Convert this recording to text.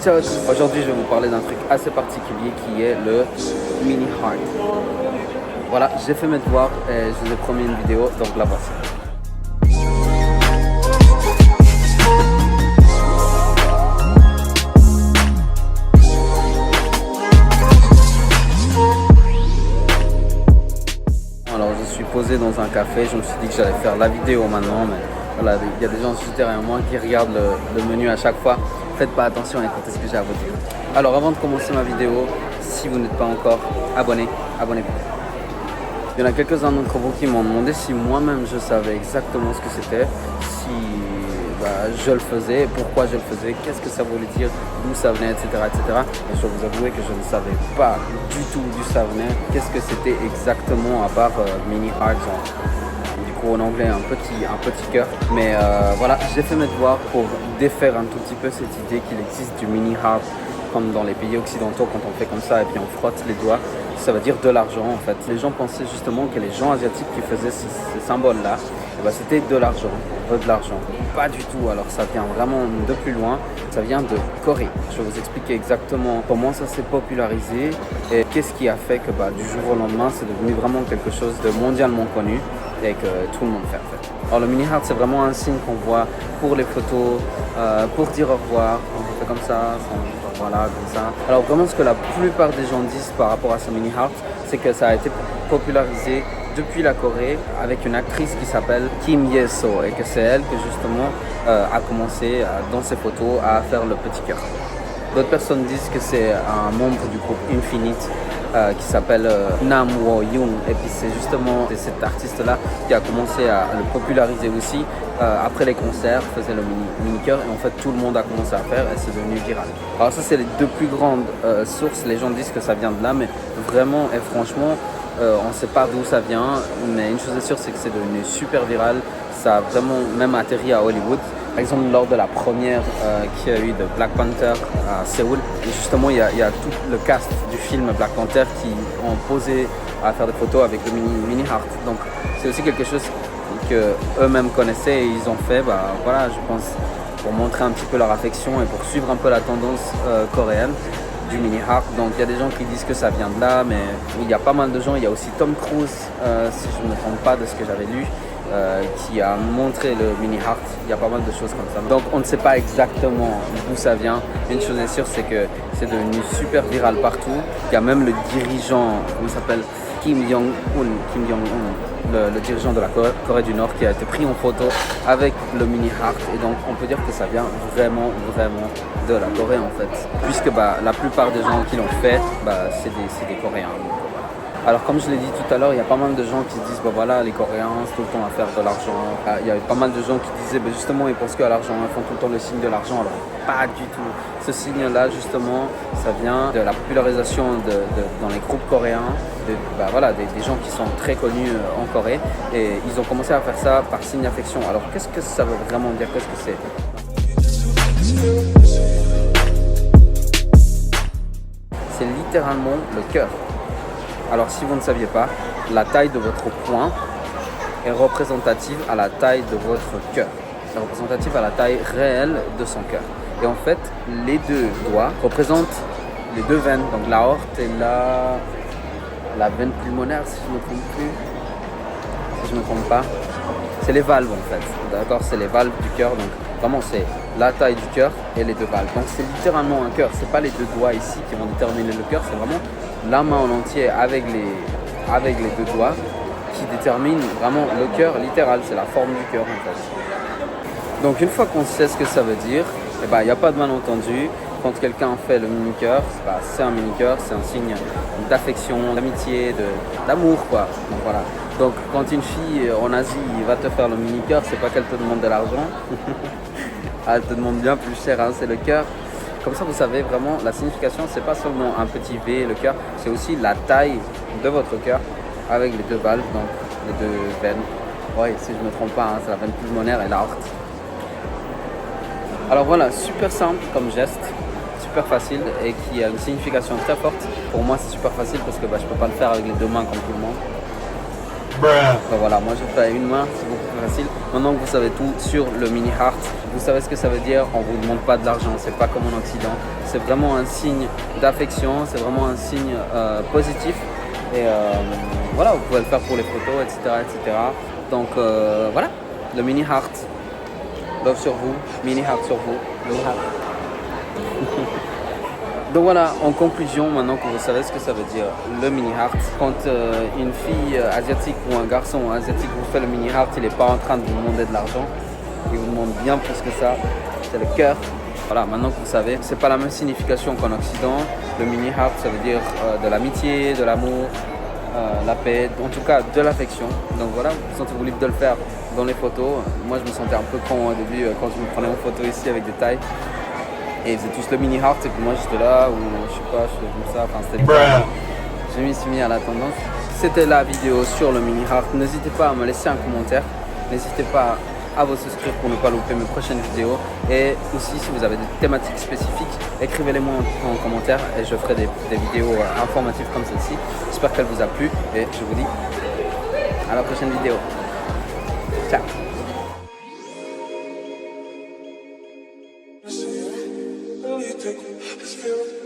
Ciao à tous. Aujourd'hui, je vais vous parler d'un truc assez particulier qui est le mini heart. Voilà, j'ai fait mes devoirs et je vous ai promis une vidéo, donc la voici. Alors, je suis posé dans un café, je me suis dit que j'allais faire la vidéo maintenant, mais voilà, il y a des gens juste derrière moi qui regardent le menu à chaque fois. Faites pas attention et écoutez ce que j'ai à vous dire. Alors, avant de commencer ma vidéo, si vous n'êtes pas encore abonné, abonnez-vous. Il y en a quelques-uns d'entre vous qui m'ont demandé si moi-même je savais exactement ce que c'était, si je le faisais, pourquoi je le faisais, qu'est-ce que ça voulait dire, d'où ça venait, etc. etc. Et je dois vous avouer que je ne savais pas du tout d'où ça venait, qu'est-ce que c'était exactement à part mini heart, du coup en anglais un petit cœur. Mais voilà, j'ai fait mes devoirs pour défaire un tout petit peu cette idée qu'il existe du mini heart comme dans les pays occidentaux quand on fait comme ça et puis on frotte les doigts. Ça veut dire de l'argent en fait. Les gens pensaient justement que les gens asiatiques qui faisaient ces symboles-là, c'était de l'argent, de l'argent. Pas du tout, alors ça vient vraiment de plus loin, ça vient de Corée. Je vais vous expliquer exactement comment ça s'est popularisé et qu'est-ce qui a fait que du jour au lendemain, c'est devenu vraiment quelque chose de mondialement connu et que tout le monde fait en fait. Alors le mini heart, c'est vraiment un signe qu'on voit pour les photos, pour dire au revoir, on fait comme ça, voilà, comme ça. Alors vraiment ce que la plupart des gens disent par rapport à ce mini heart, c'est que ça a été popularisé depuis la Corée avec une actrice qui s'appelle Kim Ye-so et que c'est elle qui justement a commencé dans ses photos à faire le petit cœur. D'autres personnes disent que c'est un membre du groupe Infinite qui s'appelle Nam Wo-young et puis c'est justement cet artiste-là qui a commencé à le populariser aussi. Après les concerts, faisait le mini-cœur et en fait tout le monde a commencé à faire et c'est devenu viral. Alors ça c'est les deux plus grandes sources, les gens disent que ça vient de là mais vraiment et franchement on ne sait pas d'où ça vient, mais une chose est sûre c'est que c'est devenu super viral, ça a vraiment même atterri à Hollywood. Par exemple, lors de la première qu'il y a eu de Black Panther à Séoul, et justement il y a tout le cast du film Black Panther qui ont posé à faire des photos avec le mini heart. Donc c'est aussi quelque chose que eux-mêmes connaissaient et ils ont fait, voilà, je pense, pour montrer un petit peu leur affection et pour suivre un peu la tendance coréenne du mini heart. Donc il y a des gens qui disent que ça vient de là, mais il y a pas mal de gens. Il y a aussi Tom Cruise, si je ne me trompe pas de ce que j'avais lu, qui a montré le mini heart. Il y a pas mal de choses comme ça. Donc on ne sait pas exactement d'où ça vient. Une chose est sûre, c'est que c'est devenu super viral partout. Il y a même le dirigeant, comment il s'appelle, Kim Jong-un, le dirigeant de la Corée du Nord qui a été pris en photo avec le mini heart et donc on peut dire que ça vient vraiment de la Corée en fait, puisque la plupart des gens qui l'ont fait c'est des Coréens. Alors comme je l'ai dit tout à l'heure, il y a pas mal de gens qui se disent voilà, les Coréens c'est tout le temps à faire de l'argent. Il y a pas mal de gens qui disaient justement ils pensent qu'à l'argent, ils font tout le temps le signe de l'argent, alors pas du tout. Ce signe là justement ça vient de la popularisation dans les groupes coréens, des gens qui sont très connus en Corée et ils ont commencé à faire ça par signe d'affection. Alors qu'est-ce que ça veut vraiment dire, qu'est-ce que c'est? C'est littéralement le cœur. Alors si vous ne saviez pas, la taille de votre poing est représentative à la taille de votre cœur. C'est représentative à la taille réelle de son cœur. Et en fait, les deux doigts représentent les deux veines, donc l'aorte et la veine pulmonaire, si je ne me trompe plus. Si je ne me trompe pas. C'est les valves en fait, d'accord? C'est les valves du cœur, donc vraiment c'est la taille du cœur et les deux valves. Donc c'est littéralement un cœur, c'est pas les deux doigts ici qui vont déterminer le cœur, c'est vraiment la main en entier avec les deux doigts qui détermine vraiment le cœur littéral, c'est la forme du cœur en fait. Donc une fois qu'on sait ce que ça veut dire, il n'y a pas de malentendu. Quand quelqu'un fait le mini-cœur, c'est un mini-cœur, c'est un signe d'affection, d'amitié, d'amour quoi. Donc voilà. Donc quand une fille en Asie va te faire le mini-cœur, c'est pas qu'elle te demande de l'argent, elle te demande bien plus cher, c'est le cœur. Comme ça vous savez vraiment la signification, c'est pas seulement un petit V, le cœur, c'est aussi la taille de votre cœur avec les deux valves, donc les deux veines. Oui, si je ne me trompe pas, c'est la veine pulmonaire et l'aorte. Alors voilà, super simple comme geste, super facile et qui a une signification très forte. Pour moi c'est super facile parce que je peux pas le faire avec les deux mains comme tout le monde. Donc voilà, moi je fais à une main, c'est beaucoup plus facile. Maintenant que vous savez tout sur le mini heart, vous savez ce que ça veut dire, on ne vous demande pas de l'argent, c'est pas comme en Occident. C'est vraiment un signe d'affection, c'est vraiment un signe positif. Et voilà, vous pouvez le faire pour les photos, etc. etc. Donc voilà, le mini heart. Love sur vous, mini heart sur vous. Mini heart. Donc voilà, en conclusion, maintenant que vous savez ce que ça veut dire, le mini heart, quand une fille asiatique ou un garçon asiatique vous fait le mini heart, il n'est pas en train de vous demander de l'argent, il vous demande bien plus que ça, c'est le cœur. Voilà, maintenant que vous savez, c'est pas la même signification qu'en Occident. Le mini heart, ça veut dire de l'amitié, de l'amour, la paix, en tout cas de l'affection. Donc voilà, vous sentez-vous libre de le faire dans les photos. Moi, je me sentais un peu con au début quand je me prenais en photo ici avec des tailles. Et ils faisaient tous le mini heart et puis moi j'étais là ou je sais pas, je faisais comme ça, enfin c'était bien. Je m'y suis mis à la tendance. C'était la vidéo sur le mini heart. N'hésitez pas à me laisser un commentaire. N'hésitez pas à vous souscrire pour ne pas louper mes prochaines vidéos. Et aussi si vous avez des thématiques spécifiques, écrivez-les-moi en commentaire et je ferai des vidéos informatives comme celle-ci. J'espère qu'elle vous a plu et je vous dis à la prochaine vidéo. Ciao. You take this feeling.